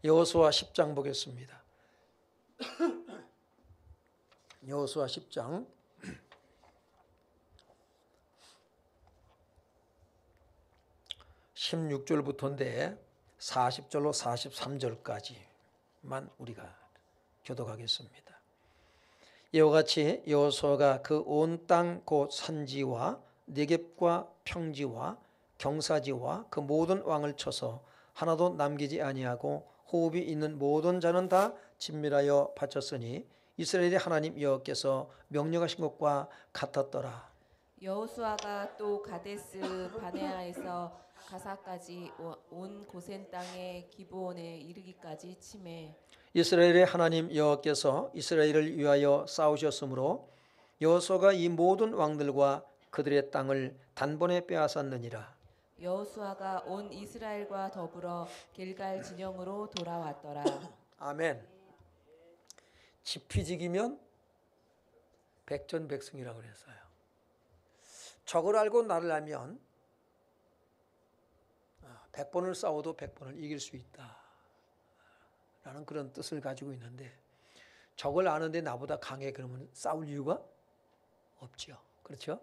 여호수아 10장 보겠습니다. 여호수아 10장 16절부터인데 40절로 43절까지만 우리가 교독하겠습니다. 이와 같이 여호수아가 그 온 땅 곧 산지와 네겝과 평지와 경사지와 그 모든 왕을 쳐서 하나도 남기지 아니하고 호흡이 있는 모든 자는 다 진멸하여 바쳤으니 이스라엘의 하나님 여호와께서 명령하신 것과 같았더라. 여호수아가 또 가데스 바네아에서 가사까지 온 고센 땅의 기브온에 이르기까지 치매. 이스라엘의 하나님 여호와께서 이스라엘을 위하여 싸우셨으므로 여호수아가 이 모든 왕들과 그들의 땅을 단번에 빼앗았느니라. 여호수아가 온 이스라엘과 더불어 길갈 진영으로 돌아왔더라. 아멘. 지피지기면 백전백승이라고 그랬어요. 적을 알고 나를 알면 100번을 싸워도 100번을 이길 수 있다 라는 그런 뜻을 가지고 있는데, 적을 아는데 나보다 강해 그러면 싸울 이유가 없죠. 그렇죠?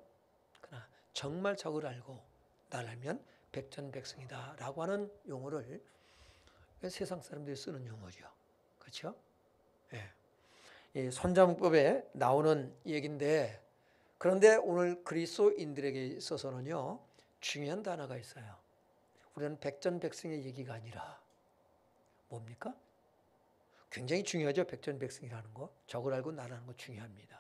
그러나 정말 적을 알고 나를 알면 백전백승이다 라고 하는 용어를 세상 사람들이 쓰는 용어죠. 그렇죠? 예. 손자문법에 나오는 얘기인데, 그런데 오늘 그리스도인들에게 있어서는요 중요한 단어가 있어요. 우리는 백전백승의 얘기가 아니라 뭡니까? 굉장히 중요하죠. 백전백승이라는 거. 적을 알고 나를 아는 거 중요합니다.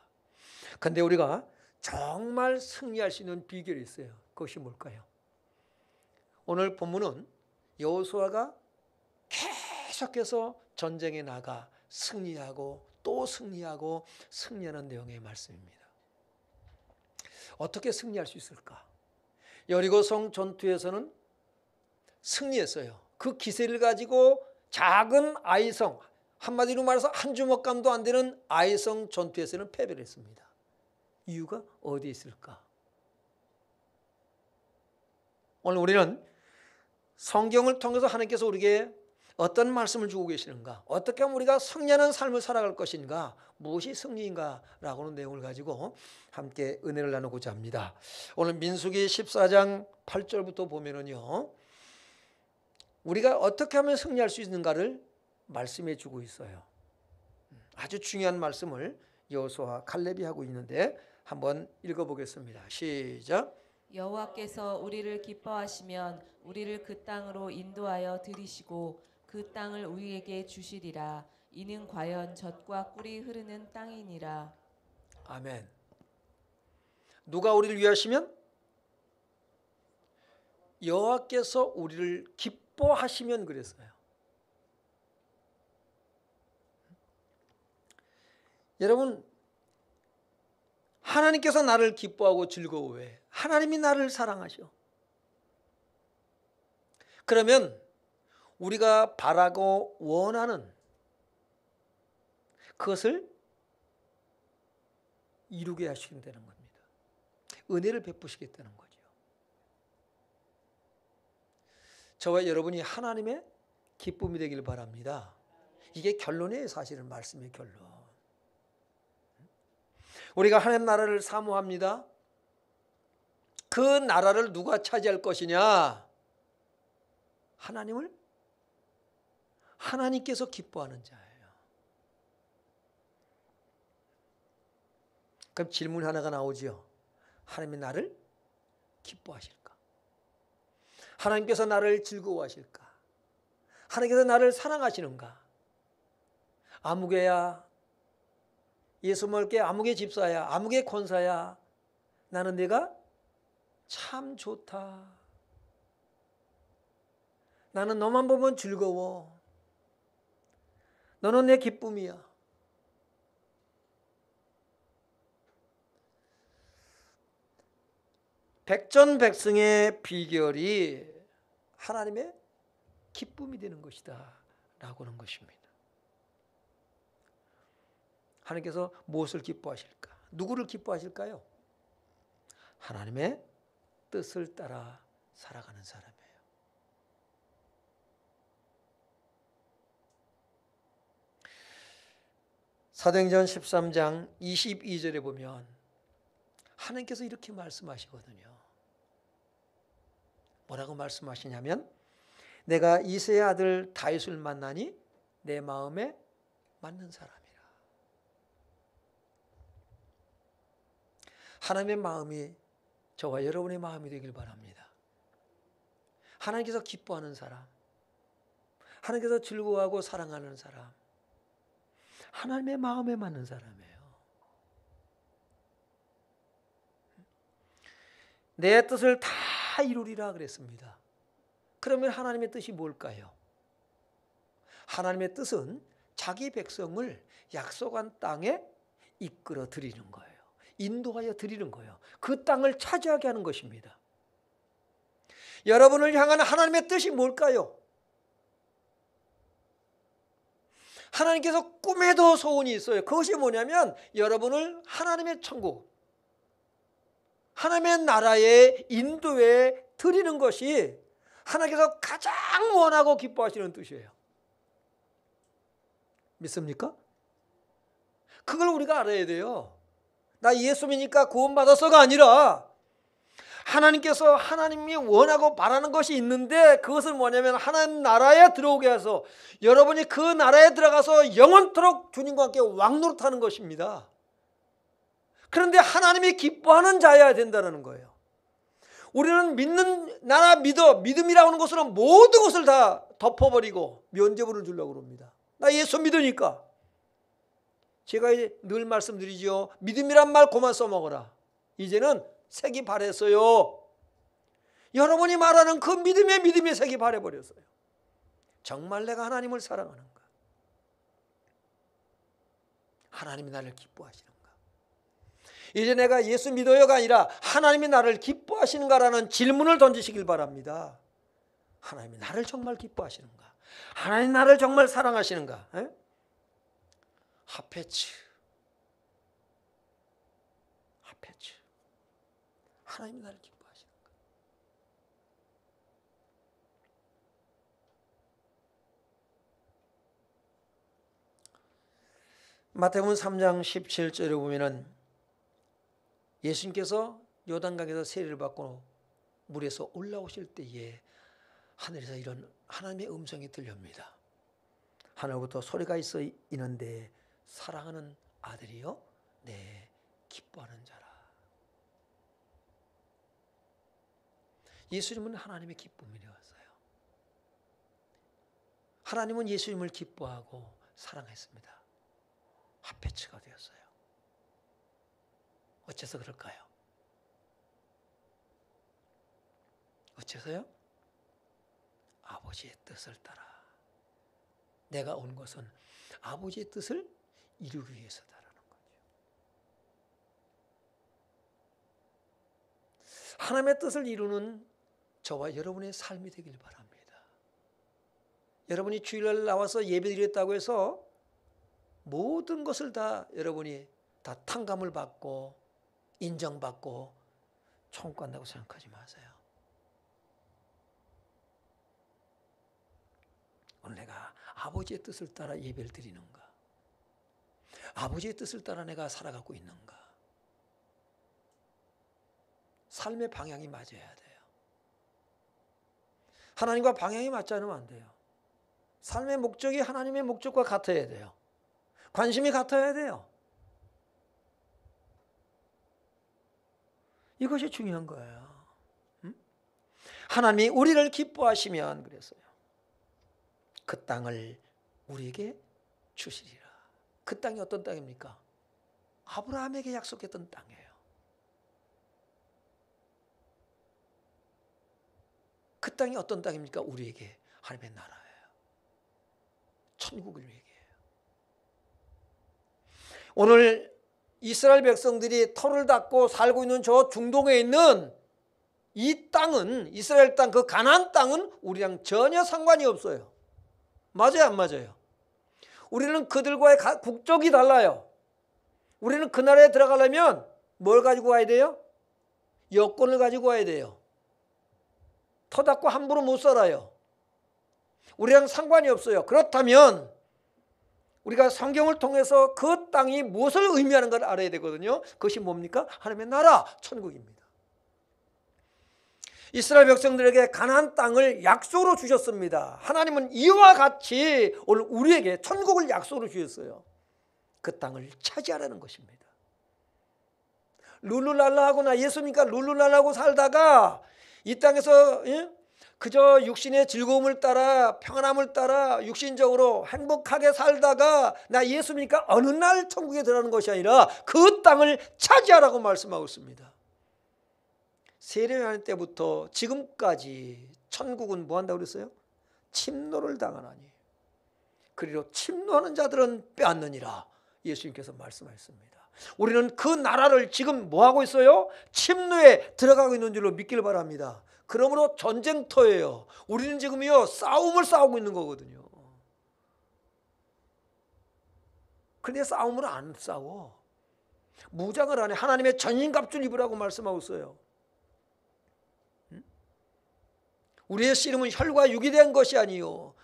그런데 우리가 정말 승리할 수 있는 비결이 있어요. 그것이 뭘까요? 오늘 본문은 여호수아가 계속해서 전쟁에 나가 승리하고 또 승리하고 승리하는 내용의 말씀입니다. 어떻게 승리할 수 있을까? 여리고성 전투에서는 승리했어요. 그 기세를 가지고 작은 아이성, 한마디로 말해서 한 주먹감도 안 되는 아이성 전투에서는 패배를 했습니다. 이유가 어디에 있을까? 오늘 우리는 성경을 통해서 하나님께서 우리에게 어떤 말씀을 주고 계시는가, 어떻게 하면 우리가 승리하는 삶을 살아갈 것인가, 무엇이 승리인가 라고 하는 내용을 가지고 함께 은혜를 나누고자 합니다. 오늘 민수기 14장 8절부터 보면은요, 우리가 어떻게 하면 승리할 수 있는가를 말씀해 주고 있어요. 아주 중요한 말씀을 여호수아 칼렙이 하고 있는데 한번 읽어보겠습니다. 시작. 여호와께서 우리를 기뻐하시면 우리를 그 땅으로 인도하여 들이시고 그 땅을 우리에게 주시리라. 이는 과연 젖과 꿀이 흐르는 땅이니라. 아멘. 누가 우리를 위하시면? 여호와께서 우리를 기뻐하시면 그랬어요. 여러분, 하나님께서 나를 기뻐하고 즐거워해. 하나님이 나를 사랑하셔. 그러면 우리가 바라고 원하는 그것을 이루게 하시겠다는 겁니다. 은혜를 베푸시겠다는 거죠. 저와 여러분이 하나님의 기쁨이 되길 바랍니다. 이게 결론이에요. 사실은 말씀의 결론. 우리가 하나님 나라를 사모합니다. 그 나라를 누가 차지할 것이냐? 하나님께서 기뻐하는 자예요. 그럼 질문 하나가 나오죠. 하나님이 나를 기뻐하실까? 하나님께서 나를 즐거워하실까? 하나님께서 나를 사랑하시는가? 아무개야, 예수 먹을게, 아무개 집사야, 아무개 권사야, 나는 내가 참 좋다. 나는 너만 보면 즐거워. 너는 내 기쁨이야. 백전백승의 비결이 하나님의 기쁨이 되는 것이다 라고 하는 것입니다. 하나님께서 무엇을 기뻐하실까? 누구를 기뻐하실까요? 하나님의 뜻을 따라 살아가는 사람이에요. 사도행전 13장 22절에 보면 하나님께서 이렇게 말씀하시거든요. 뭐라고 말씀하시냐면 내가 이새의 아들 다윗을 만나니 내 마음에 맞는 사람이라. 하나님의 마음이 저와 여러분의 마음이 되길 바랍니다. 하나님께서 기뻐하는 사람, 하나님께서 즐거워하고 사랑하는 사람, 하나님의 마음에 맞는 사람이에요. 내 뜻을 다 이루리라 그랬습니다. 그러면 하나님의 뜻이 뭘까요? 하나님의 뜻은 자기 백성을 약속한 땅에 이끌어 드리는 거예요. 인도하여 드리는 거예요. 그 땅을 차지하게 하는 것입니다. 여러분을 향한 하나님의 뜻이 뭘까요? 하나님께서 꿈에도 소원이 있어요. 그것이 뭐냐면 여러분을 하나님의 천국, 하나님의 나라에 인도해 드리는 것이 하나님께서 가장 원하고 기뻐하시는 뜻이에요. 믿습니까? 그걸 우리가 알아야 돼요. 나 예수 믿으니까 구원받았어가 아니라 하나님께서 하나님이 원하고 바라는 것이 있는데 그것은 뭐냐면 하나님 나라에 들어오게 해서 여러분이 그 나라에 들어가서 영원토록 주님과 함께 왕노릇하는 것입니다. 그런데 하나님이 기뻐하는 자여야 된다는 거예요. 우리는 믿는 나라 믿음이라고 하는 것으로 모든 것을 다 덮어버리고 면죄부를 주려고 합니다. 나 예수 믿으니까. 제가 늘 말씀드리죠. 믿음이란 말 그만 써먹어라. 이제는 색이 바랬어요. 여러분이 말하는 그 믿음의 색이 바래버렸어요. 정말 내가 하나님을 사랑하는가? 하나님이 나를 기뻐하시는가? 이제 내가 예수 믿어요가 아니라 하나님이 나를 기뻐하시는가라는 질문을 던지시길 바랍니다. 하나님이 나를 정말 기뻐하시는가? 하나님 나를 정말 사랑하시는가? 하페츠 하나님이 나를 기뻐하시는가? 마태복음 3장 17절에 보면은 예수님께서 요단강에서 세례를 받고 물에서 올라오실 때에 하늘에서 이런 하나님의 음성이 들립니다. 하늘부터 소리가 있는데 사랑하는 아들이요 내 기뻐하는 자라. 예수님은 하나님의 기쁨이 되었어요. 하나님은 예수님을 기뻐하고 사랑했습니다. 하페츠가 되었어요. 어째서 그럴까요? 어째서요? 아버지의 뜻을 따라. 내가 온 것은 아버지의 뜻을 이루기 위해서다라는 거죠. 하나님의 뜻을 이루는 저와 여러분의 삶이 되길 바랍니다. 여러분이 주일날 나와서 예배드렸다고 해서 모든 것을 다 여러분이 다 탕감을 받고 인정받고 총괄한다고 생각하지 마세요. 오늘 내가 아버지의 뜻을 따라 예배를 드리는가? 아버지의 뜻을 따라 내가 살아가고 있는가? 삶의 방향이 맞아야 돼요. 하나님과 방향이 맞지 않으면 안 돼요. 삶의 목적이 하나님의 목적과 같아야 돼요. 관심이 같아야 돼요. 이것이 중요한 거예요. 하나님이 우리를 기뻐하시면 그랬어요. 그 땅을 우리에게 주시리라. 그 땅이 어떤 땅입니까? 아브라함에게 약속했던 땅이에요. 그 땅이 어떤 땅입니까? 우리에게 하나님의 나라예요. 천국을 얘기해요. 오늘 이스라엘 백성들이 터를 닦고 살고 있는 저 중동에 있는 이 땅은, 이스라엘 땅, 그 가나안 땅은 우리랑 전혀 상관이 없어요. 맞아요, 안 맞아요? 우리는 그들과의 국적이 달라요. 우리는 그 나라에 들어가려면 뭘 가지고 와야 돼요? 여권을 가지고 와야 돼요. 터 닦고 함부로 못 살아요. 우리랑 상관이 없어요. 그렇다면 우리가 성경을 통해서 그 땅이 무엇을 의미하는 걸 알아야 되거든요. 그것이 뭡니까? 하나님의 나라, 천국입니다. 이스라엘 백성들에게 가나안 땅을 약속으로 주셨습니다. 하나님은 이와 같이 오늘 우리에게 천국을 약속으로 주셨어요. 그 땅을 차지하라는 것입니다. 룰루랄라하고나 예수님과 룰루랄라하고 살다가 이 땅에서 그저 육신의 즐거움을 따라 평안함을 따라 육신적으로 행복하게 살다가 나 예수님과 어느 날 천국에 들어가는 것이 아니라 그 땅을 차지하라고 말씀하고 있습니다. 세례요한 때부터 지금까지 천국은 뭐 한다고 그랬어요? 침노를 당하나니 그리로 침노하는 자들은 빼앗느니라 예수님께서 말씀하셨습니다. 우리는 그 나라를 지금 뭐 하고 있어요? 침노에 들어가고 있는 줄로 믿기를 바랍니다. 그러므로 전쟁터예요. 우리는 지금요 싸움을 싸우고 있는 거거든요. 그런데 싸움을 안 싸워. 무장을 안 해. 하나님의 전신갑주를 입으라고 말씀하고 있어요. 우리의 씨름은 혈과 육이 된 것이 아니요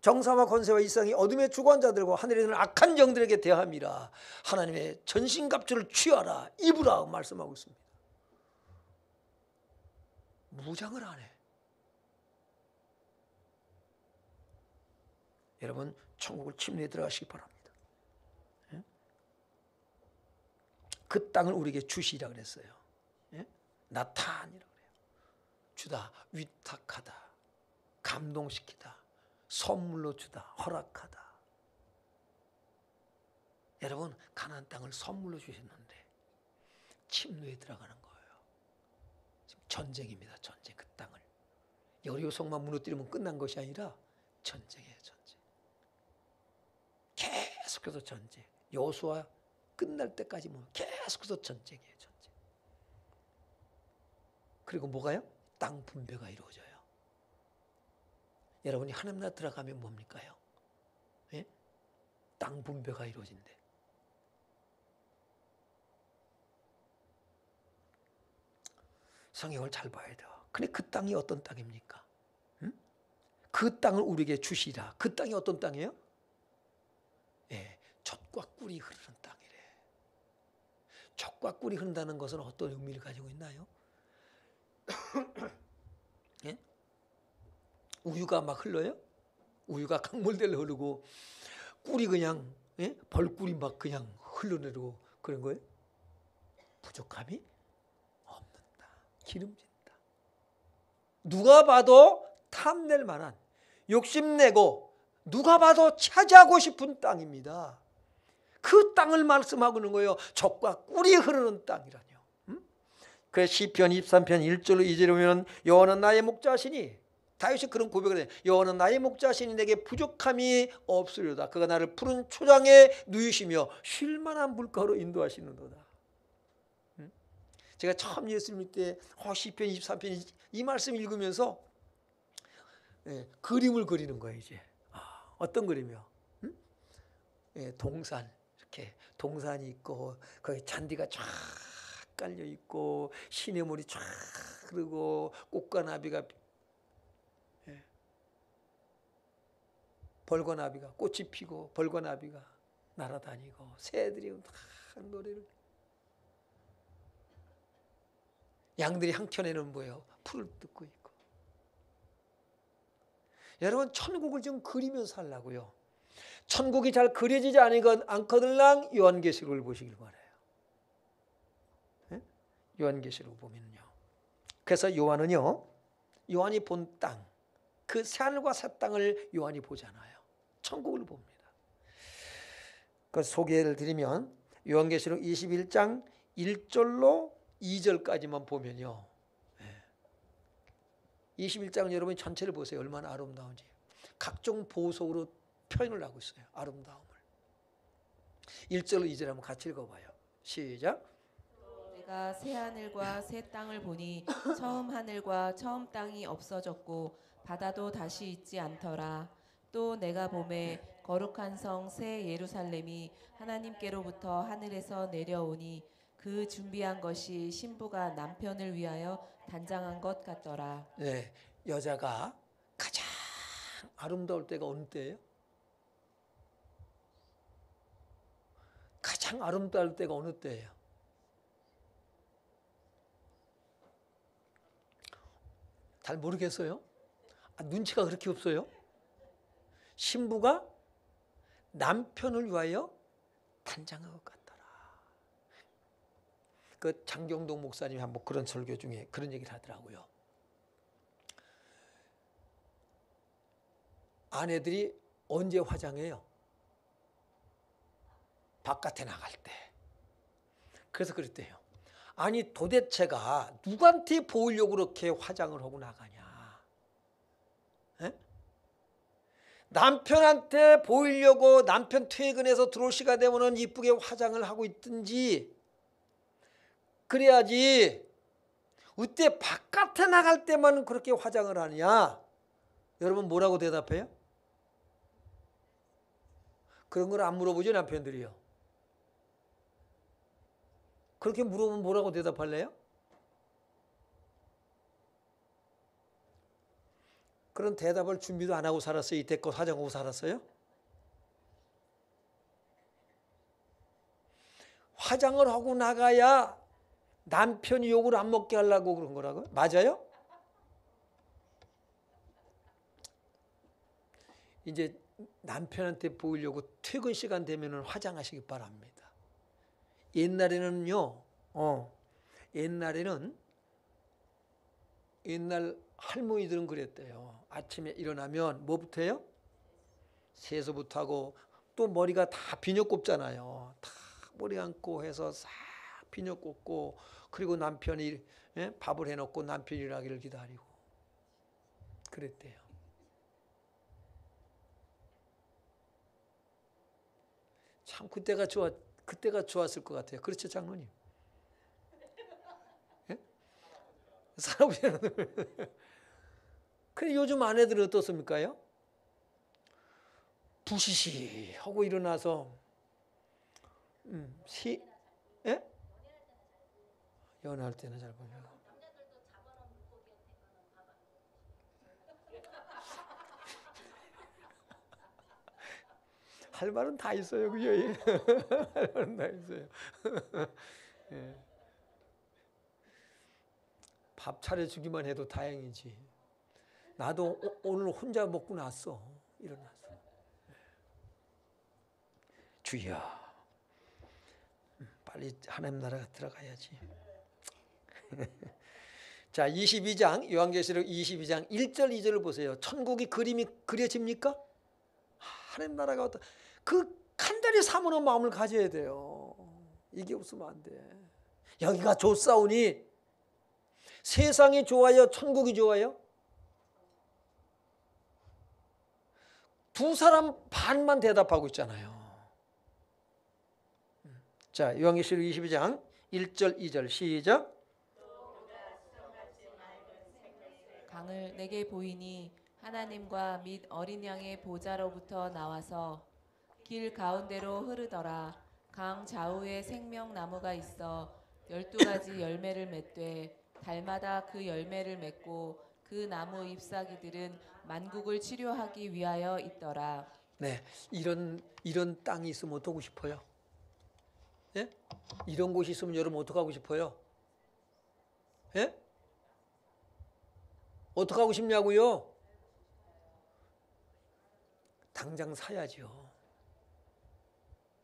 정사와 권세와 이상이 어둠의 주관자들과 하늘에 있는 악한 영들에게 대함이라. 하나님의 전신갑주를 취하라 입으라 말씀하고 있습니다. 무장을 안 해. 여러분 천국을 침례에 들어가시기 바랍니다. 그 땅을 우리에게 주시라 그랬어요. 나타니라 그래요. 주다, 위탁하다, 감동시키다, 선물로 주다, 허락하다. 여러분 가나안 땅을 선물로 주셨는데 침노에 들어가는 거예요. 지금 전쟁입니다. 전쟁. 그 땅을 여리고 성만 무너뜨리면 끝난 것이 아니라 전쟁이에요. 전쟁. 계속해서 전쟁. 여호수아 끝날 때까지 뭐 계속해서 전쟁이에요. 전쟁. 그리고 뭐가요? 땅 분배가 이루어져요. 여러분이 하나님 나라 들어가면 뭡니까요? 예? 땅 분배가 이루어진대. 성경을 잘 봐야 돼요. 근데 그 땅이 어떤 땅입니까? 그 땅을 우리에게 주시라. 그 땅이 어떤 땅이에요? 예, 젖과 꿀이 흐르는 땅이래. 젖과 꿀이 흐른다는 것은 어떤 의미를 가지고 있나요? 예? 우유가 막 흘러요? 우유가 강물대로 흐르고 꿀이 그냥 벌꿀이 막 그냥 흘러내리고 그런 거예요? 부족함이 없는다. 기름진다. 누가 봐도 탐낼 만한 욕심내고 누가 봐도 차지하고 싶은 땅입니다. 그 땅을 말씀하고 있는 거예요. 젖과 꿀이 흐르는 땅이라뇨. 그래서 시편 23편 1절로 2절에 보면 여호와는 나의 목자시니 다윗이 그런 고백을 해요. 여호와는 나의 목자시니 내게 부족함이 없으리로다. 그가 나를 푸른 초장에 누이시며 쉴만한 물가로 인도하시는도다. 제가 처음 예수 믿을 때 시편 23편 이 말씀 읽으면서 그림을 그리는 거예요. 이제 어떤 그림이요? 동산 이렇게 동산이 있고 거기 잔디가 쫙 깔려 있고 시냇물이 쫙 흐르고 꽃과 나비가 벌과 나비가 꽃이 피고 벌과 나비가 날아다니고 새들이 막 노래를 양들이 한켠에는 뭐예요? 풀을 뜯고 있고. 여러분 천국을 좀 그리면서 살라고요. 천국이 잘 그려지지 않거들랑 요한계시록을 보시길 바라요. 요한계시록 보면요. 그래서 요한은요. 요한이 본 땅, 그 새하늘과 새 땅을 요한이 보잖아요. 천국을 봅니다. 그 소개를 드리면 요한계시록 21장 1절로 2절까지만 보면요. 21장은 여러분이 전체를 보세요. 얼마나 아름다운지. 각종 보석으로 표현을 하고 있어요. 아름다움을. 1절로 2절 한번 같이 읽어봐요. 시작. 내가 새 하늘과 새 땅을 보니 처음 하늘과 처음 땅이 없어졌고 바다도 다시 있지 않더라. 또 내가 보매 거룩한 성 새 예루살렘이 하나님께로부터 하늘에서 내려오니 그 준비한 것이 신부가 남편을 위하여 단장한 것 같더라. 네, 여자가 가장 아름다울 때가 어느 때예요? 가장 아름다울 때가 어느 때예요? 잘 모르겠어요? 눈치가 그렇게 없어요? 신부가 남편을 위하여 단장한 것 같더라. 그 장경동 목사님이 한번 그런 설교 중에 그런 얘기를 하더라고요. 아내들이 언제 화장해요? 바깥에 나갈 때. 그래서 그랬대요. 아니 도대체가 누구한테 보이려고 그렇게 화장을 하고 나가냐? 에? 남편한테 보이려고 남편 퇴근해서 들어올 시간 되면은 이쁘게 화장을 하고 있든지 그래야지 어때 바깥에 나갈 때만 그렇게 화장을 하냐? 여러분 뭐라고 대답해요? 그런 걸 안 물어보죠 남편들이요. 그렇게 물어보면 뭐라고 대답할래요? 그런 대답을 준비도 안 하고 살았어요? 이때껏 화장하고 살았어요? 화장을 하고 나가야 남편이 욕을 안 먹게 하려고 그런 거라고요? 맞아요? 이제 남편한테 보이려고 퇴근 시간 되면 화장하시기 바랍니다. 옛날에는요, 옛날 할머니들은 그랬대요. 아침에 일어나면 뭐부터 해요? 세수부터 하고 또 머리가 다 비녀 꼽잖아요. 다 머리 감고 해서 싹 비녀 꼽고 그리고 남편이 밥을 해놓고 남편이 일하기를 기다리고 그랬대요. 참 그때가 좋았을 것 같아요. 그렇죠, 장로님? 예? 살아보시는 근데 요즘 아내들은 어떻습니까요? 부시시 하고 일어나서 예? 연애할 때는 잘 보려고. 할 말은 다 있어요, 그죠? 할 말은 다 있어요. 예. 밥 차려주기만 해도 다행이지. 나도 오늘 혼자 먹고 났어. 일어나서. 주여, 빨리 하나님 나라가 들어가야지. 자, 22장 요한계시록 22장 1절 2절을 보세요. 천국이 그림이 그려집니까? 하나님 나라가 어떤 그 간절히 사모하는 마음을 가져야 돼요. 이게 없으면 안 돼. 여기가 좋사오니 세상이 좋아요, 천국이 좋아요? 두 사람 반만 대답하고 있잖아요. 자, 요한계시록 22장 1절 2절 시작. 강을 내게 보이니 하나님과 및 어린 양의 보좌로부터 나와서 길 가운데로 흐르더라. 강 좌우에 생명나무가 있어 12가지 열매를 맺되 달마다 그 열매를 맺고 그 나무 잎사귀들은 만국을 치료하기 위하여 있더라. 네, 이런 땅이 있으면 어떡하고 싶어요? 예? 이런 곳이 있으면 여러분 어떡하고 싶어요? 예? 어떡하고 싶냐고요? 당장 사야죠.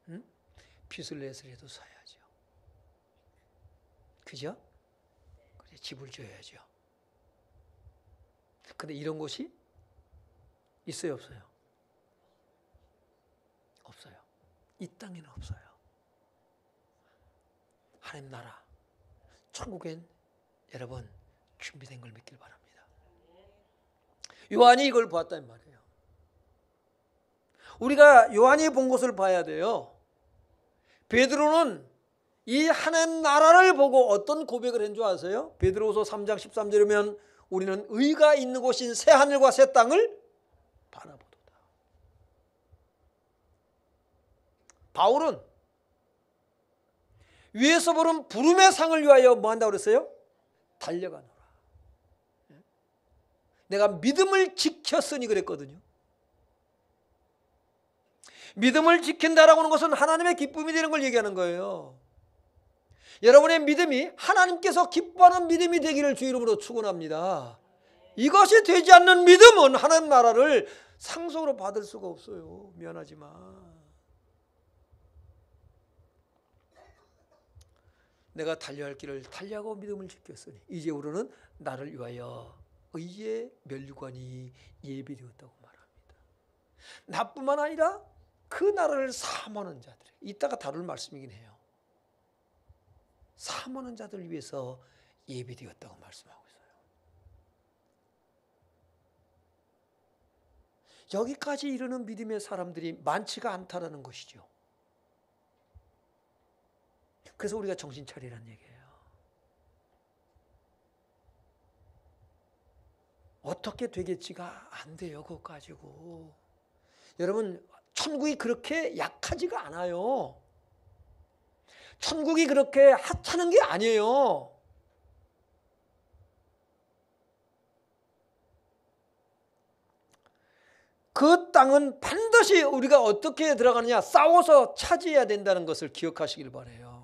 응? 빚을 내서라도 사야죠. 그죠? 그래, 집을 줘야죠. 근데 이런 곳이 있어요, 없어요? 없어요. 이 땅에는 없어요. 하나님 나라, 천국엔 여러분 준비된 걸 믿길 바랍니다. 요한이 이걸 보았단 말이에요. 우리가 요한이 본 것을 봐야 돼요. 베드로는 이 하나님 나라를 보고 어떤 고백을 한 줄 아세요? 베드로후서 3장 13절이면 우리는 의가 있는 곳인 새 하늘과 새 땅을 바라보도다. 바울은 위에서 부른 부름의 상을 위하여 뭐 한다고 그랬어요? 달려가노라. 내가 믿음을 지켰으니 그랬거든요. 믿음을 지킨다라고 하는 것은 하나님의 기쁨이 되는 걸 얘기하는 거예요. 여러분의 믿음이 하나님께서 기뻐하는 믿음이 되기를 주 이름으로 축원합니다. 이것이 되지 않는 믿음은 하나님 나라를 상속으로 받을 수가 없어요. 미안하지만 내가 달려야 할 길을 달려하고 믿음을 지켰으니 이제 우리는 나를 위하여 의의 면류관이 예비되었다고 말합니다. 나뿐만 아니라 그 나라를 사모하는 자들, 이따가 다룰 말씀이긴 해요. 사모하는 자들을 위해서 예비되었다고 말씀하고 있어요. 여기까지 이르는 믿음의 사람들이 많지가 않다라는 것이죠. 그래서 우리가 정신 차리라는 얘기예요. 어떻게 되겠지가 안 돼요. 그거 가지고. 여러분, 천국이 그렇게 약하지가 않아요. 천국이 그렇게 하찮은 게 아니에요. 그 땅은 반드시 우리가 어떻게 들어가느냐, 싸워서 차지해야 된다는 것을 기억하시길 바라요.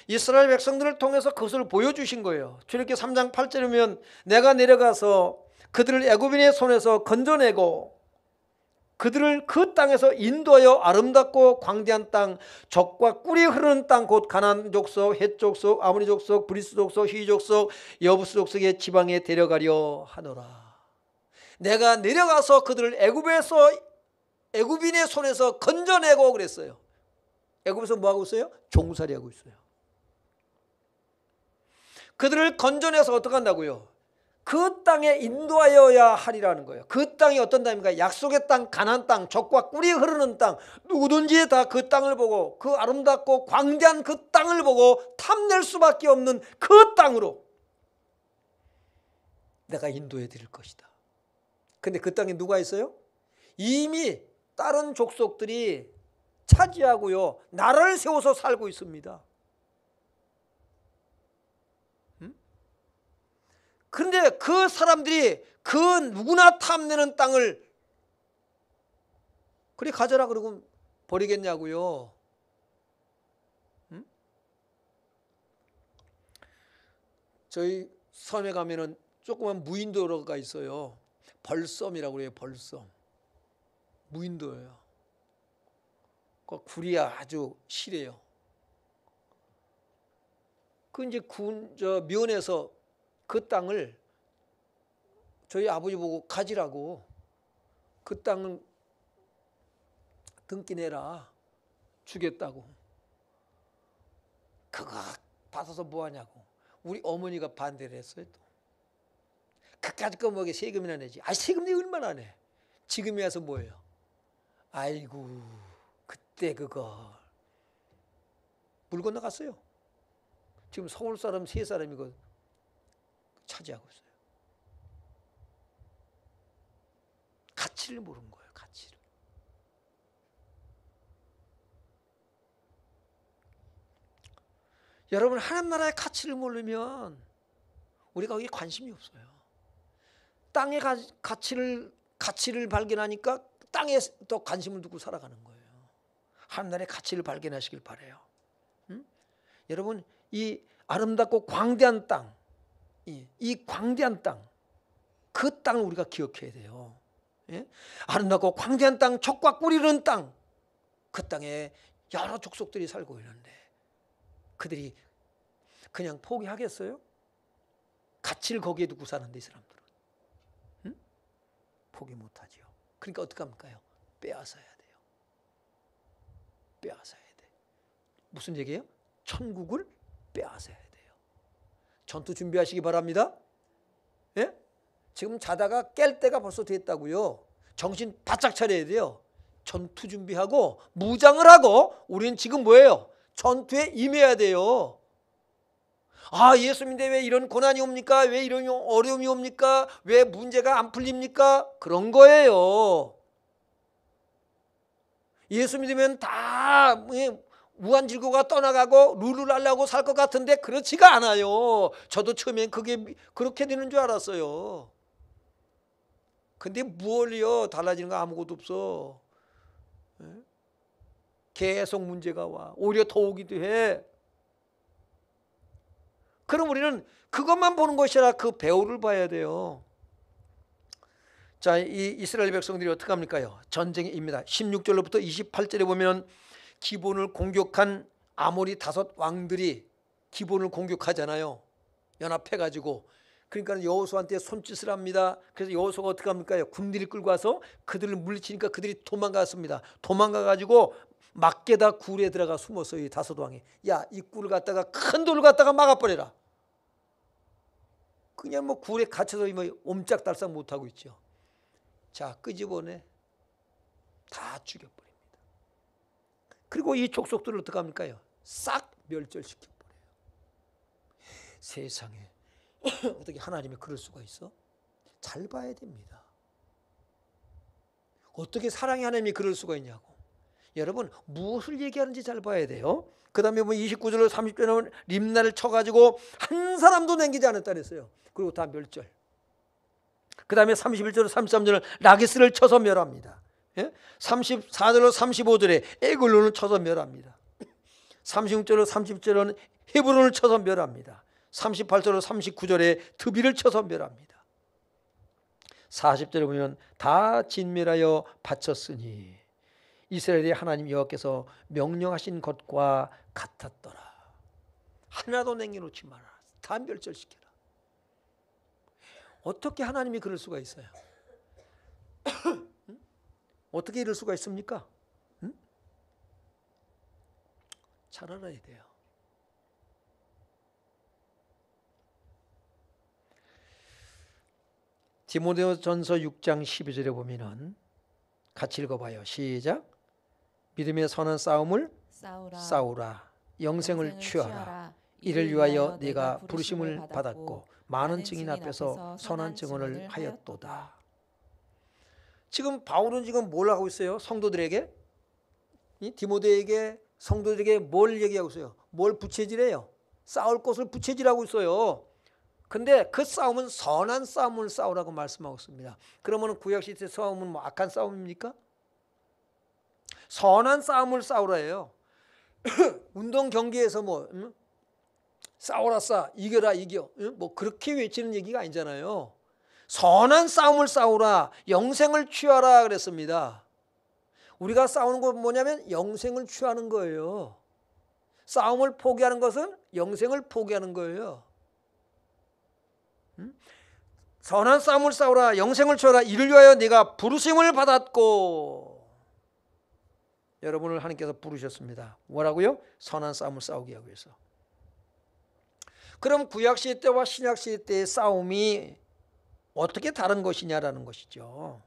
이스라엘 백성들을 통해서 그것을 보여주신 거예요. 출애굽기 3장 8절이면 내가 내려가서 그들을 애굽인의 손에서 건져내고 그들을 그 땅에서 인도하여 아름답고 광대한 땅, 젖과 꿀이 흐르는 땅, 곧 가나안 족속, 헷 족속, 아모리 족속, 브리스 족속, 히 족속, 여부스 족속의 지방에 데려가려 하노라. 내가 내려가서 그들을 애굽인의 손에서 건져내고 그랬어요. 애굽에서 뭐 하고 있어요? 종살이 하고 있어요. 그들을 건져내서 어떻게 한다고요? 그 땅에 인도하여야 하리라는 거예요. 그 땅이 어떤 땅입니까? 약속의 땅, 가나안 땅, 젖과 꿀이 흐르는 땅. 누구든지 다 그 땅을 보고 그 아름답고 광대한 그 땅을 보고 탐낼 수밖에 없는 그 땅으로 내가 인도해 드릴 것이다. 근데 그 땅에 누가 있어요? 이미 다른 족속들이 차지하고요, 나라를 세워서 살고 있습니다. 그런데 그 사람들이 그 누구나 탐내는 땅을 그래 가져라 그러고 버리겠냐고요. 저희 섬에 가면은 조그만 무인도가 있어요. 벌섬이라고 그래요. 벌섬. 무인도예요. 그 굴이 아주 실해요. 그 이제 면에서 그 땅을 저희 아버지 보고 가지라고, 그 땅은 등기 내라, 주겠다고. 그거 받아서 뭐하냐고. 우리 어머니가 반대를 했어요. 또 그까짓 거 뭐게 세금이나 내지. 세금 내기 얼마나 내. 지금에 와서 뭐예요? 아이고 그때 그거 물 건너갔어요. 지금 서울 사람 3사람이고 차지하고 있어요. 가치를 모르는 거예요. 가치를. 여러분, 하나님 나라의 가치를 모르면 우리가 거기에 관심이 없어요. 땅의 가치를 발견하니까 땅에 또 관심을 두고 살아가는 거예요. 하나님 나라의 가치를 발견하시길 바라요. 여러분, 이 아름답고 광대한 땅, 이 광대한 땅, 그 땅을 우리가 기억해야 돼요. 예? 아름답고 광대한 땅, 젖과 꿀이 흐르는 땅, 그 땅에 여러 족속들이 살고 있는데 그들이 그냥 포기하겠어요? 가치를 거기에 두고 사는데 이 사람들은 포기 못하죠. 그러니까 어떻게 합니까? 빼앗아야 돼요. 빼앗아야 돼. 무슨 얘기예요? 천국을 빼앗아야 돼요. 전투 준비하시기 바랍니다. 예? 지금 자다가 깰 때가 벌써 됐다고요. 정신 바짝 차려야 돼요. 전투 준비하고 무장을 하고 우리는 지금 뭐예요? 전투에 임해야 돼요. 예수님인데 왜 이런 고난이 옵니까? 왜 이런 어려움이 옵니까? 왜 문제가 안 풀립니까? 그런 거예요. 예수 믿으면 다 무한질고가 떠나가고 룰루랄라고 살 것 같은데 그렇지가 않아요. 저도 처음엔 그렇게 되는 줄 알았어요. 근데 무얼이요? 달라지는 거 아무것도 없어. 계속 문제가 와. 오히려 더 오기도 해. 그럼 우리는 그것만 보는 것이 아니라 그 배후를 봐야 돼요. 자, 이 이스라엘 백성들이 어떻게 합니까요? 전쟁입니다. 16절로부터 28절에 보면 기본을 공격한 아모리 5 왕들이 기본을 공격하잖아요. 연합해가지고. 그러니까 여호수아한테 손짓을 합니다. 그래서 여호수아가 어떻게 합니까? 군대를 끌고 와서 그들을 물리치니까 그들이 도망갔습니다. 도망가가지고 막게다 굴에 들어가 숨었어요. 이 5 왕이. 야, 이 굴을 갖다가 큰 돌을 갖다가 막아버려라. 그냥 뭐 굴에 갇혀서 뭐 옴짝달싹 못하고 있죠. 자, 끄집어내. 다 죽여버립니다. 그리고 이 족속들을 어떻게 합니까? 싹 멸절시켜버려요. 세상에 어떻게 하나님이 그럴 수가 있어? 잘 봐야 됩니다. 어떻게 사랑의 하나님이 그럴 수가 있냐고. 여러분, 무엇을 얘기하는지 잘 봐야 돼요. 그 다음에 뭐 29절로 30절에 림나를 쳐가지고 한 사람도 남기지 않았다 그랬어요. 그리고 다 멸절. 그 다음에 31절로 33절은 라기스를 쳐서 멸합니다. 34절로 35절에 에글론을 쳐서 멸합니다. 36절로 30절은 헤브론을 쳐서 멸합니다. 38절로 39절에 드비를 쳐서 멸합니다. 40절에 보면 다 진멸하여 바쳤으니 이스라엘의 하나님 여호와께서 명령하신 것과 같았더라. 하나도 남겨놓지 마라. 다 멸절시켜라. 어떻게 하나님이 그럴 수가 있어요? 어떻게 이럴 수가 있습니까? 잘 알아야 돼요. 디모데전서 6장 12절에 보면은 같이 읽어봐요. 시작. 믿음의 선한 싸움을 싸우라. 영생을 취하라. 이를 위하여 네가 부르심을 받았고 많은 증인 앞에서 선한 증언을 하였도다. 지금 바울은 지금 뭘 하고 있어요? 성도들에게, 이 디모데에게, 성도들에게 뭘 얘기하고 있어요? 뭘 부채질해요? 싸울 것을 부채질하고 있어요. 근데 그 싸움은 선한 싸움을 싸우라고 말씀하고 있습니다. 그러면 구약시대 싸움은 뭐 악한 싸움입니까? 선한 싸움을 싸우라 해요. 운동 경기에서 뭐 싸워라 싸, 이겨라 이겨, 뭐 그렇게 외치는 얘기가 아니잖아요. 선한 싸움을 싸우라, 영생을 취하라 그랬습니다. 우리가 싸우는 건 뭐냐면 영생을 취하는 거예요. 싸움을 포기하는 것은 영생을 포기하는 거예요. 선한 싸움을 싸우라, 영생을 취하라. 이를 위하여 네가 부르심을 받았고. 여러분을 하나님께서 부르셨습니다. 뭐라고요? 선한 싸움을 싸우기 위해서. 그럼 구약시대 때와 신약시대 때의 싸움이 어떻게 다른 것이냐라는 것이죠.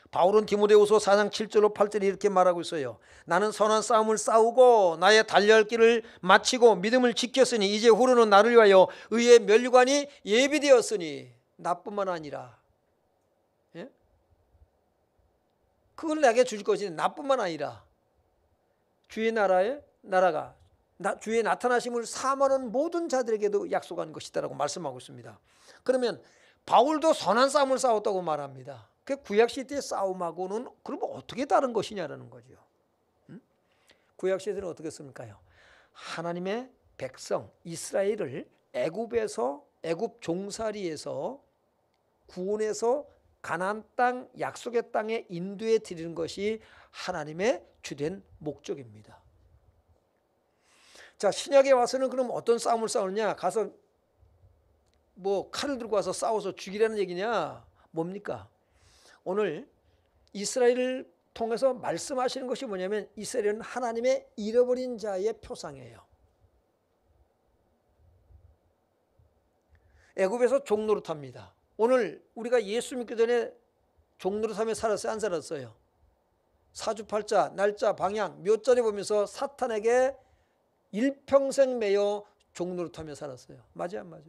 바울은 디모데후서 4장 7절로 8절에 이렇게 말하고 있어요. 나는 선한 싸움을 싸우고 나의 달려야 할 길을 마치고 믿음을 지켰으니 이제 후로는 나를 위하여 의의 면류관이 예비되었으니. 나뿐만 아니라, 예? 그걸 내게 주실 것이 나뿐만 아니라 주의 나라가 주의 나타나심을 사모하는 모든 자들에게도 약속한 것이다라고 말씀하고 있습니다. 그러면 바울도 선한 싸움을 싸웠다고 말합니다. 그 구약시대의 싸움하고는 그러면 어떻게 다른 것이냐라는 거죠. 구약시대는 어떻게 했습니까요? 하나님의 백성 이스라엘을 애굽 종살이에서 구원해서 가나안 땅 약속의 땅에 인도해 드리는 것이 하나님의 주된 목적입니다. 자, 신약에 와서는 그럼 어떤 싸움을 싸우느냐? 가서 뭐 칼을 들고 와서 싸워서 죽이라는 얘기냐? 뭡니까? 오늘 이스라엘을 통해서 말씀하시는 것이 뭐냐면 이스라엘은 하나님의 잃어버린 자의 표상이에요. 애굽에서 종노릇합니다. 오늘 우리가 예수 믿기 전에 종노릇하며 살았어요? 안 살았어요? 사주팔자, 날짜, 방향, 묘자리 보면서 사탄에게 일평생 매여 종노릇하며 살았어요. 맞아요, 안 맞아요?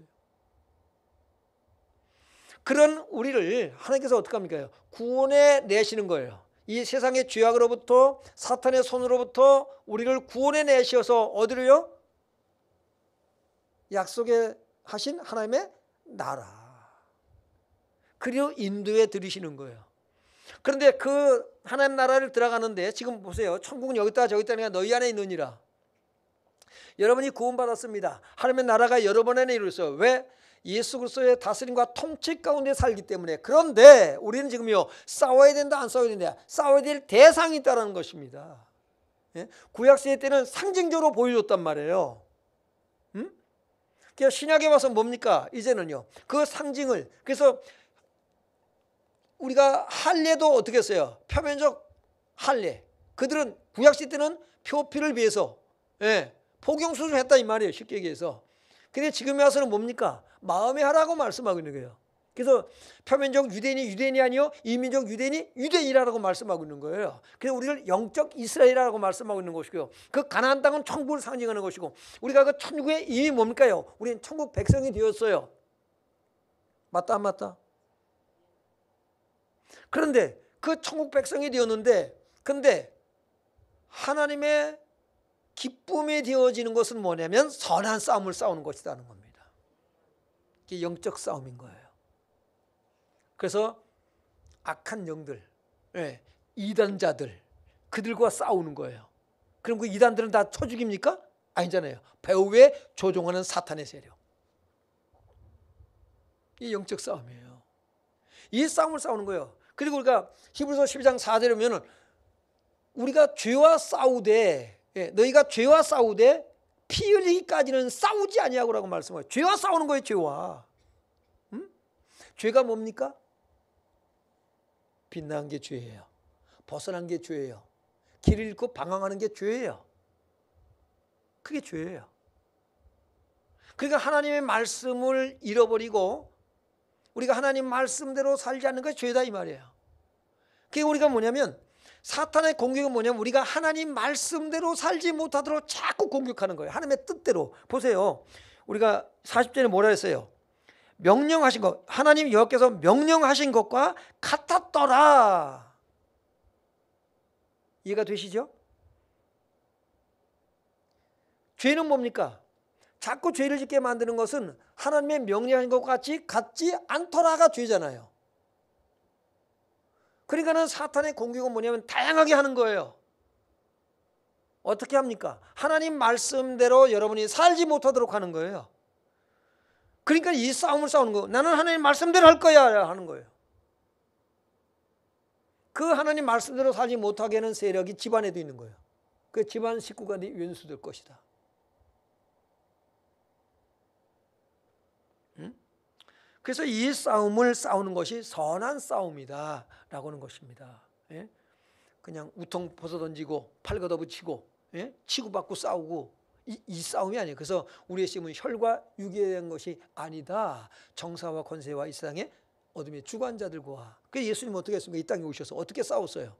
그런 우리를 하나님께서 어떻게 합니까? 구원해 내시는 거예요. 이 세상의 죄악으로부터 사탄의 손으로부터 우리를 구원해 내셔서 어디로요? 약속에 하신 하나님의 나라. 그리고 인도에 들이시는 거예요. 그런데 그 하나님 나라를 들어가는데 지금 보세요. 천국은 여기 있다 저기 있다니까 너희 안에 있느니라. 여러분이 구원받았습니다. 하나님의 나라가 여러분 안에 이루어졌어요. 왜? 예수 그리스도의 다스림과 통치 가운데 살기 때문에. 그런데 우리는 지금요 싸워야 된다 안 싸워야 된다. 싸워야 될 대상이 있다는 것입니다. 예? 구약시대 때는 상징적으로 보여줬단 말이에요. 그러니까 신약에 와서 뭡니까? 이제는요 그 상징을, 그래서 우리가 할례도 어떻게 했어요? 표면적 할례. 그들은 구약시대 때는 표피를 위해서 포경수술을 했다 이 말이에요. 쉽게 얘기해서. 근데 지금에 와서는 뭡니까? 마음에 하라고 말씀하고 있는 거예요. 그래서 표면적 유대인이 유대인이 아니요 이민족 유대인이 유대인이라고 말씀하고 있는 거예요. 그래서 우리를 영적 이스라엘이라고 말씀하고 있는 것이고요. 그 가나안 땅은 천국을 상징하는 것이고, 우리가 그 천국의 이미 뭡니까요? 우리는 천국 백성이 되었어요. 맞다 안 맞다? 그런데 그 천국 백성이 되었는데, 근데 하나님의 기쁨이 되어지는 것은 뭐냐면 선한 싸움을 싸우는 것이라는 겁니다. 이게 영적 싸움인 거예요. 그래서 악한 영들, 이단자들, 그들과 싸우는 거예요. 그럼 그 이단들은 다 쳐 죽입니까? 아니잖아요. 배후에 조종하는 사탄의 세력. 이 영적 싸움이에요. 이 싸움을 싸우는 거예요. 그리고 우리가 히브리서 12장 4절에 보면 우리가 죄와 싸우되, 너희가 죄와 싸우되 피 흘리기까지는 싸우지 아니하고라고 말씀해요. 죄와 싸우는 거예요. 죄와. 죄가 뭡니까? 빛나는 게 죄예요. 벗어난 게 죄예요. 길을 잃고 방황하는 게 죄예요. 그게 죄예요. 그러니까 하나님의 말씀을 잃어버리고 우리가 하나님 말씀대로 살지 않는 것이 죄다 이 말이에요. 그게 우리가 뭐냐면, 사탄의 공격은 뭐냐면 우리가 하나님 말씀대로 살지 못하도록 자꾸 공격하는 거예요. 하나님의 뜻대로. 보세요. 우리가 40절에 뭐라 했어요? 명령하신 것, 하나님 여호와께서 명령하신 것과 같았더라. 이해가 되시죠? 죄는 뭡니까? 자꾸 죄를 짓게 만드는 것은 하나님의 명령하신 것과 같지 않더라가 죄잖아요. 그러니까는 사탄의 공격은 뭐냐면 다양하게 하는 거예요. 어떻게 합니까? 하나님 말씀대로 여러분이 살지 못하도록 하는 거예요. 그러니까 이 싸움을 싸우는 거, 나는 하나님 말씀대로 할 거야 하는 거예요. 그 하나님 말씀대로 살지 못하게 하는 세력이 집안에도 있는 거예요. 그 집안 식구가 네元수될 것이다. 그래서 이 싸움을 싸우는 것이 선한 싸움이다 라고 하는 것입니다. 그냥 우통 벗어던지고 팔 걷어붙이고 치고받고 싸우고 이 싸움이 아니에요. 그래서 우리의 시험은 혈과 육에 대한 것이 아니다. 정사와 권세와 이 세상의 어둠의 주관자들과. 그래서 예수님은 어떻게 했습니까? 이 땅에 오셔서 어떻게 싸웠어요?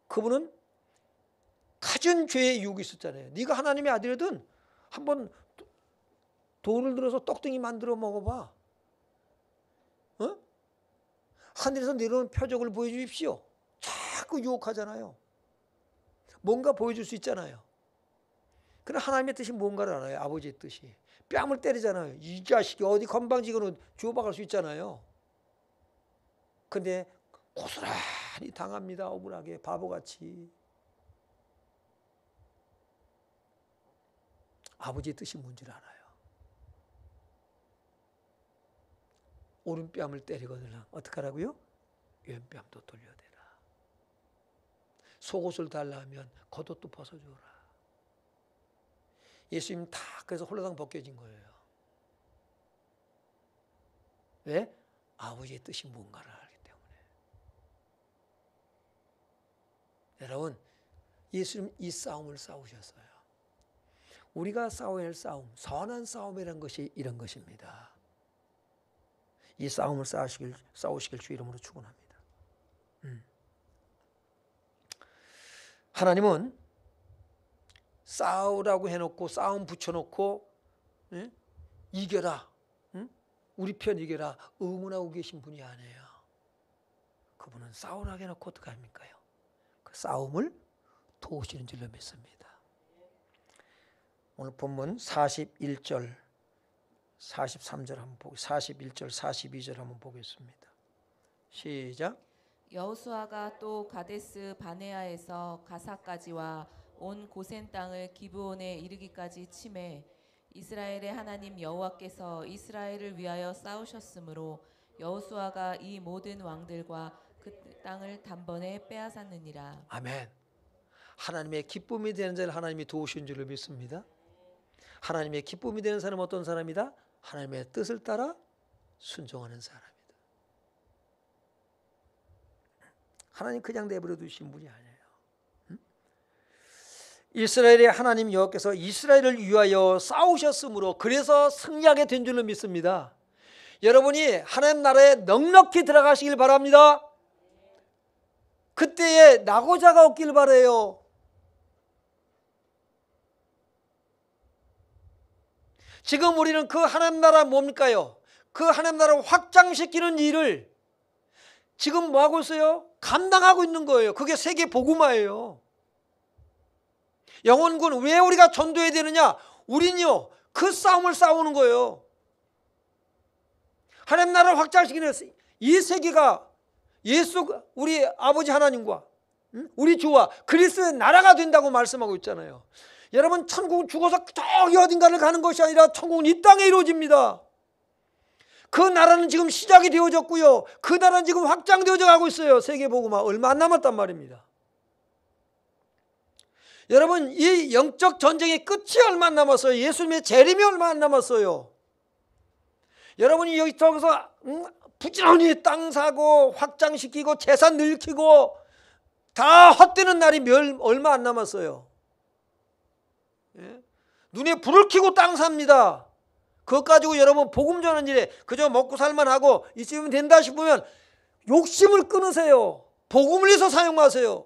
그분은 가진 죄의 유혹이 있었잖아요. 네가 하나님의 아들이든 한번 돌을 들어서 떡덩이 만들어 먹어봐. 하늘에서 내려오는 표적을 보여주십시오. 자꾸 유혹하잖아요. 뭔가 보여줄 수 있잖아요. 그러나 하나님의 뜻이 뭔가를 알아요. 아버지의 뜻이. 뺨을 때리잖아요. 이 자식이 어디 건방지고는 주워박을 수 있잖아요. 근데 고스란히 당합니다. 억울하게 바보같이. 아버지의 뜻이 뭔지를 알아요. 오른뺨을 때리거든 어떻게 하라고요? 왼뺨도 돌려대라. 속옷을 달라 하면 겉옷도 벗어줘라. 예수님 다 그래서 홀라당 벗겨진 거예요. 왜? 아버지의 뜻이 뭔가를 알기 때문에. 여러분, 예수님 이 싸움을 싸우셨어요. 우리가 싸워야 할 싸움, 선한 싸움이라는 것이 이런 것입니다. 이 싸움을 싸우시길 주 이름으로 축원합니다. 하나님은 싸우라고 해놓고 싸움 붙여놓고 이겨라, 우리 편 이겨라 응원하고 계신 분이 아니에요. 그분은 싸우라고 해놓고 어떻게 합니까요? 그 싸움을 도우시는 줄로 믿습니다. 오늘 본문 41절 43절 한번 보고 41절 42절 한번 보겠습니다. 시작. 여호수아가 또 가데스 바네아에서 가사까지와 온 고센 땅을 기브온에 이르기까지 치매 이스라엘의 하나님 여호와께서 이스라엘을 위하여 싸우셨으므로 여호수아가 이 모든 왕들과 그 땅을 단번에 빼앗았느니라. 아멘. 하나님의 기쁨이 되는 자를 하나님이 도우신 줄을 믿습니다. 하나님의 기쁨이 되는 사람은 어떤 사람이다? 하나님의 뜻을 따라 순종하는 사람이다. 하나님 그냥 내버려 두신 분이 아니에요. 이스라엘의 하나님 여호와께서 이스라엘을 위하여 싸우셨으므로 그래서 승리하게 된 줄로 믿습니다. 여러분이 하나님 나라에 넉넉히 들어가시길 바랍니다. 그때에 낙오자가 없길 바라요. 지금 우리는 그 하나님 나라 뭡니까요? 그 하나님 나라를 확장시키는 일을 지금 뭐 하고 있어요? 감당하고 있는 거예요. 그게 세계 복음화예요. 영혼군 왜 우리가 전도해야 되느냐? 우리는요 그 싸움을 싸우는 거예요. 하나님 나라를 확장시키는 이 세계가 예수 우리 아버지 하나님과 우리 주와 그리스도의 나라가 된다고 말씀하고 있잖아요. 여러분 천국은 죽어서 저기 어딘가를 가는 것이 아니라 천국은 이 땅에 이루어집니다. 그 나라는 지금 시작이 되어졌고요. 그 나라는 지금 확장되어져 가고 있어요. 세계복음화 얼마 안 남았단 말입니다. 여러분 이 영적 전쟁의 끝이 얼마 안 남았어요. 예수님의 재림이 얼마 안 남았어요. 여러분이 여기서 부지런히 땅 사고 확장시키고 재산 늘리고 다 헛되는 날이 얼마 안 남았어요. 예? 눈에 불을 켜고 땅 삽니다. 그것 가지고 여러분 복음 전하는 일에 그저 먹고 살만 하고 있으면 된다 싶으면 욕심을 끊으세요. 복음을 위해서 사용하세요.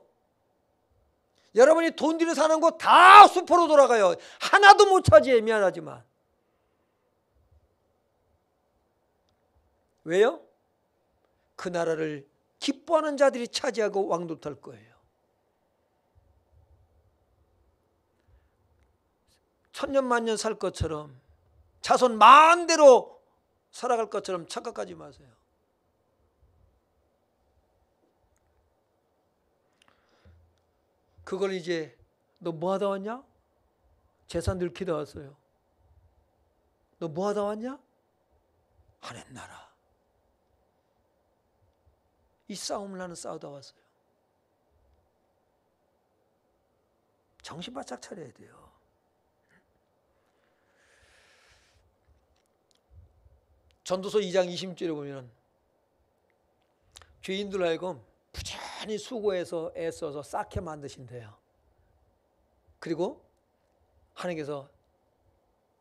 여러분이 돈 들여 사는 거 다 수포로 돌아가요. 하나도 못 차지해. 미안하지만. 왜요? 그 나라를 기뻐하는 자들이 차지하고 왕도할 거예요. 천년 만년 살 것처럼 자손 만대로 살아갈 것처럼 착각하지 마세요. 그걸 이제 너 뭐 하다 왔냐? 재산 늘키다 왔어요. 너 뭐 하다 왔냐? 하나님 나라. 이 싸움을 나는 싸우다 왔어요. 정신 바짝 차려야 돼요. 전도서 2장 20절에 보면 죄인들 하여금 부지런히 수고해서 애써서 쌓게 만드신대요. 그리고 하나님께서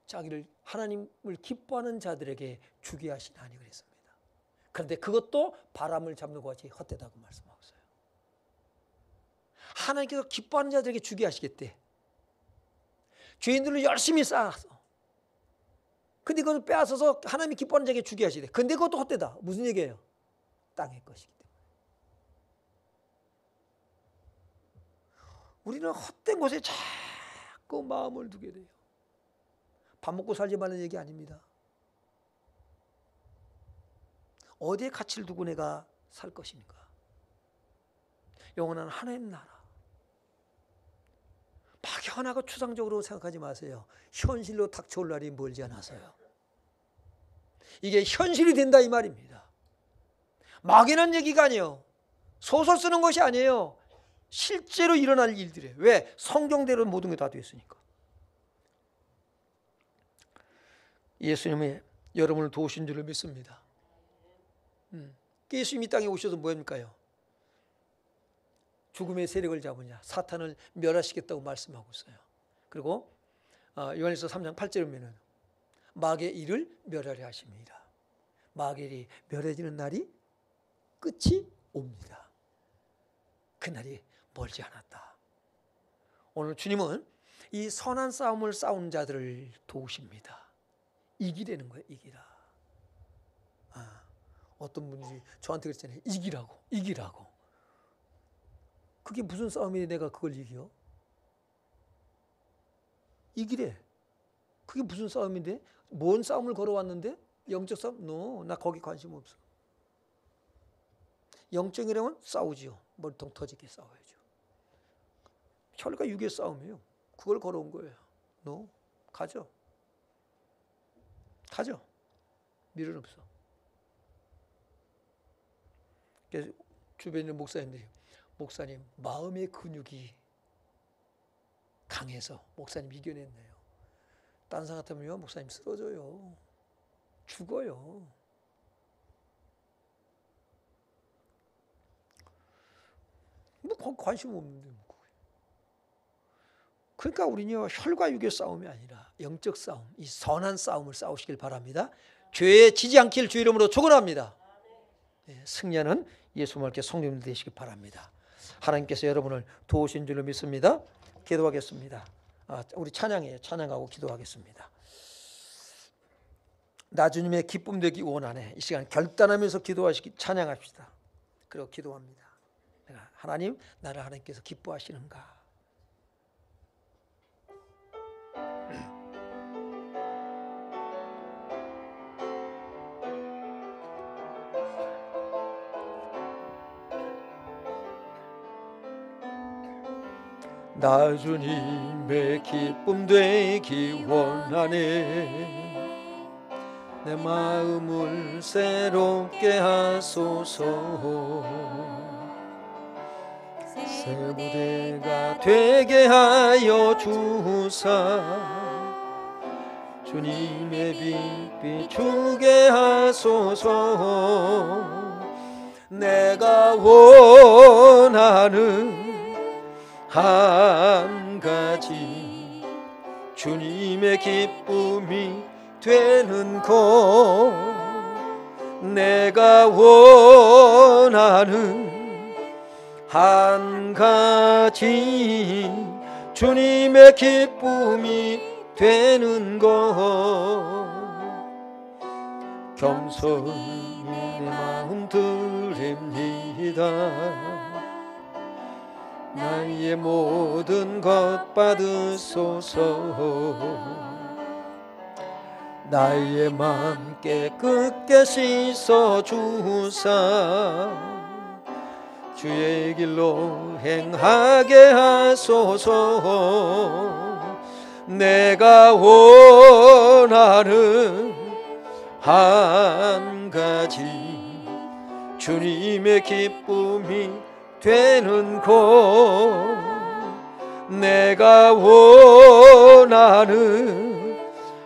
자기를 하나님을 기뻐하는 자들에게 주게 하시나니 그랬습니다. 그런데 그것도 바람을 잡는 것 같이 헛되다고 말씀하고 있어요. 하나님께서 기뻐하는 자들에게 주게 하시겠대. 죄인들을 열심히 쌓아서 근데 그걸 빼앗아서 하나님이 기뻐하는 자에게 주게 하시대. 근데 그것도 헛되다. 무슨 얘기예요? 땅의 것이기 때문에. 우리는 헛된 곳에 자꾸 마음을 두게 돼요. 밥 먹고 살지 말라는 얘기 아닙니다. 어디에 가치를 두고 내가 살 것입니까? 영원한 하나님 나라. 막연하고 추상적으로 생각하지 마세요. 현실로 닥쳐올 날이 멀지 않아서요. 이게 현실이 된다 이 말입니다. 막연한 얘기가 아니에요. 소설 쓰는 것이 아니에요. 실제로 일어날 일들이에요. 왜? 성경대로 모든 게 다 되어 있으니까. 예수님이 여러분을 도우신 줄을 믿습니다. 예수님이 이 땅에 오셔서 뭐합니까요? 죽음의 세력을 잡으냐 사탄을 멸하시겠다고 말씀하고 있어요. 그리고 요한일서 3장 8절에 보면 마귀의 일을 멸하려 하십니다. 마귀이 멸해지는 날이 끝이 옵니다. 그날이 멀지 않았다. 오늘 주님은 이 선한 싸움을 싸우는 자들을 도우십니다. 이기라는 거예요. 이기라. 어떤 분이 저한테 그랬잖아요. 이기라고. 그게 무슨 싸움인데 내가 그걸 이겨? 이기래. 그게 무슨 싸움인데? 뭔 싸움을 걸어왔는데? 영적 싸움? 나 거기 관심 없어. 영적이라면 싸우지요. 머리통 터지게 싸워야죠. 혈과 육의 싸움이에요. 그걸 걸어온 거예요. 너 가죠. 가죠. 미련 없어. 그래서 주변에 있는 목사님들이 목사님 마음의 근육이 강해서 목사님 이겨냈네요. 딴 사람 같으면 목사님 쓰러져요. 죽어요. 뭐 관심 없는데. 그러니까 우리는요 혈과 육의 싸움이 아니라 영적 싸움, 이 선한 싸움을 싸우시길 바랍니다. 죄에 지지 않길 주 이름으로 축원합니다. 승리하는 예수님께 성령님 되시길 바랍니다. 하나님께서 여러분을 도우신 줄로 믿습니다. 기도하겠습니다. 우리 찬양이에요. 찬양하고 기도하겠습니다. 나 주님의 기쁨 되기 원하네. 이 시간 결단하면서 기도하시기 찬양합시다. 그리고 기도합니다. 내가 하나님 나를 하나님께서 기뻐하시는가? 나 주님의 기쁨 되기 원하네. 내 마음을 새롭게 하소서. 새 무대가 되게 하여 주사. 주님의 빛 비추게 하소서. 내가 원하는 한 가지 주님의 기쁨이 되는 것. 내가 원하는 한 가지 주님의 기쁨이 되는 것. 겸손히 내 마음 드립니다. 나의 모든 것 받으소서. 나의 맘 깨끗게 씻어 주사. 주의 길로 행하게 하소서. 내가 원하는 한 가지 주님의 기쁨이 되는 것. 내가 원하는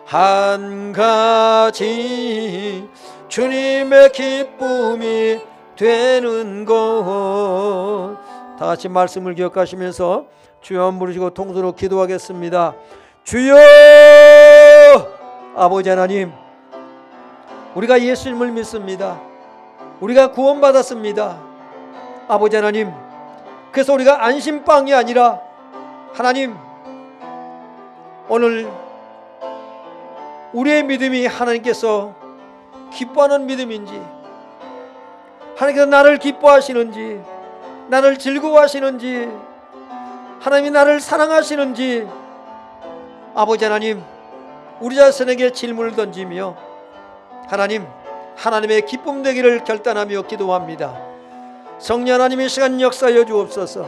한 가지 주님의 기쁨이 되는 것. 다 같이 말씀을 기억하시면서 주여 한번 부르시고 통성으로 기도하겠습니다. 주여! 아버지 하나님, 우리가 예수님을 믿습니다. 우리가 구원받았습니다. 아버지 하나님, 그래서 우리가 안심빵이 아니라 하나님, 오늘 우리의 믿음이 하나님께서 기뻐하는 믿음인지, 하나님께서 나를 기뻐하시는지, 나를 즐거워하시는지, 하나님이 나를 사랑하시는지, 아버지 하나님, 우리 자신에게 질문을 던지며 하나님, 하나님의 기쁨 되기를 결단하며 기도합니다. 성령 하나님의 시간 역사하여 주옵소서.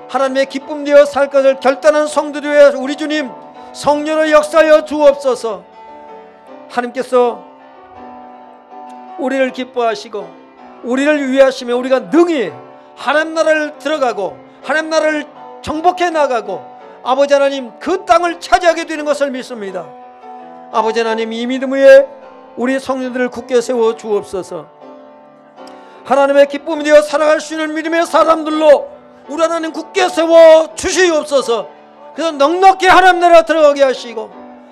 하나님의 기쁨 되어 살 것을 결단한 성도들의 우리 주님 성령의 역사하여 주옵소서. 하나님께서 우리를 기뻐하시고 우리를 위하시며 우리가 능히 하나님 나라를 들어가고 하나님 나라를 정복해 나가고 아버지 하나님 그 땅을 차지하게 되는 것을 믿습니다. 아버지 하나님, 이 믿음 위에 우리 성도들을 굳게 세워 주옵소서. 하나님의 기쁨이 되어 살아갈 수 있는 믿음의 사람들로 우리 하나님 굳게 세워 주시옵소서. 그래서 넉넉히 하나님 나라 들어가게 하시고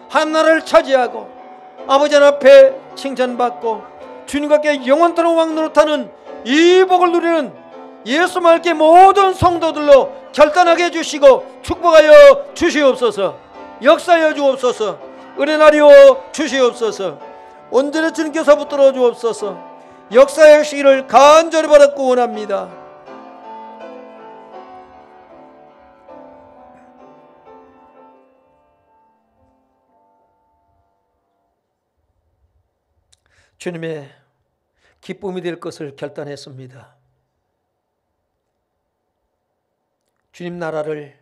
하나님 나라를 차지하고 아버지 하나님 앞에 칭찬받고 주님과 함께 영원토록 왕노릇하는 이 복을 누리는 예수 말게 모든 성도들로 결단하게 해주시고 축복하여 주시옵소서. 역사하여 주옵소서. 은혜나리오 주시옵소서. 온전히 주님께서 붙들어 주옵소서. 역사하시기를 간절히 바라고 원합니다. 주님의 기쁨이 될 것을 결단했습니다. 주님 나라를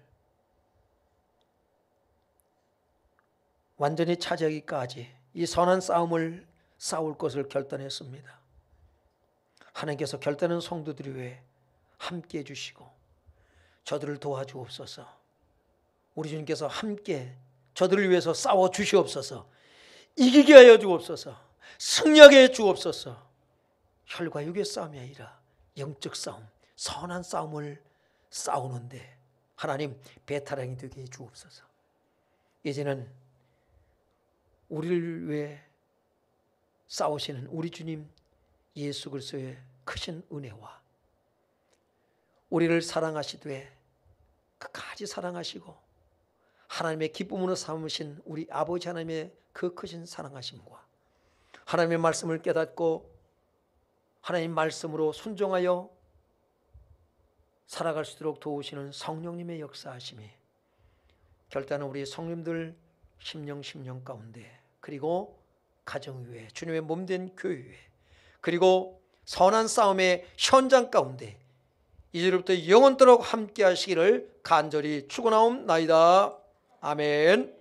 완전히 차지하기까지 이 선한 싸움을 싸울 것을 결단했습니다. 하나님께서 결단한 성도들이 왜 함께 해주시고 저들을 도와주옵소서. 우리 주님께서 함께 저들을 위해서 싸워 주시옵소서. 이기게 하여 주옵소서. 승리하게 해 주옵소서. 혈과 육의 싸움이 아니라 영적 싸움, 선한 싸움을 싸우는데 하나님 배타량이 되게 해 주옵소서. 이제는 우리를 위해 싸우시는 우리 주님 예수 그리스도의 크신 은혜와 우리를 사랑하시되 끝까지 사랑하시고 하나님의 기쁨으로 삼으신 우리 아버지 하나님의 그 크신 사랑하심과 하나님의 말씀을 깨닫고 하나님 말씀으로 순종하여 살아갈 수 있도록 도우시는 성령님의 역사하심이 결단은 우리 성님들 심령 가운데 그리고 가정 위에 주님의 몸된 교회 위에 그리고 선한 싸움의 현장 가운데 이제부터 영원토록 함께 하시기를 간절히 축원하옵나이다. 아멘.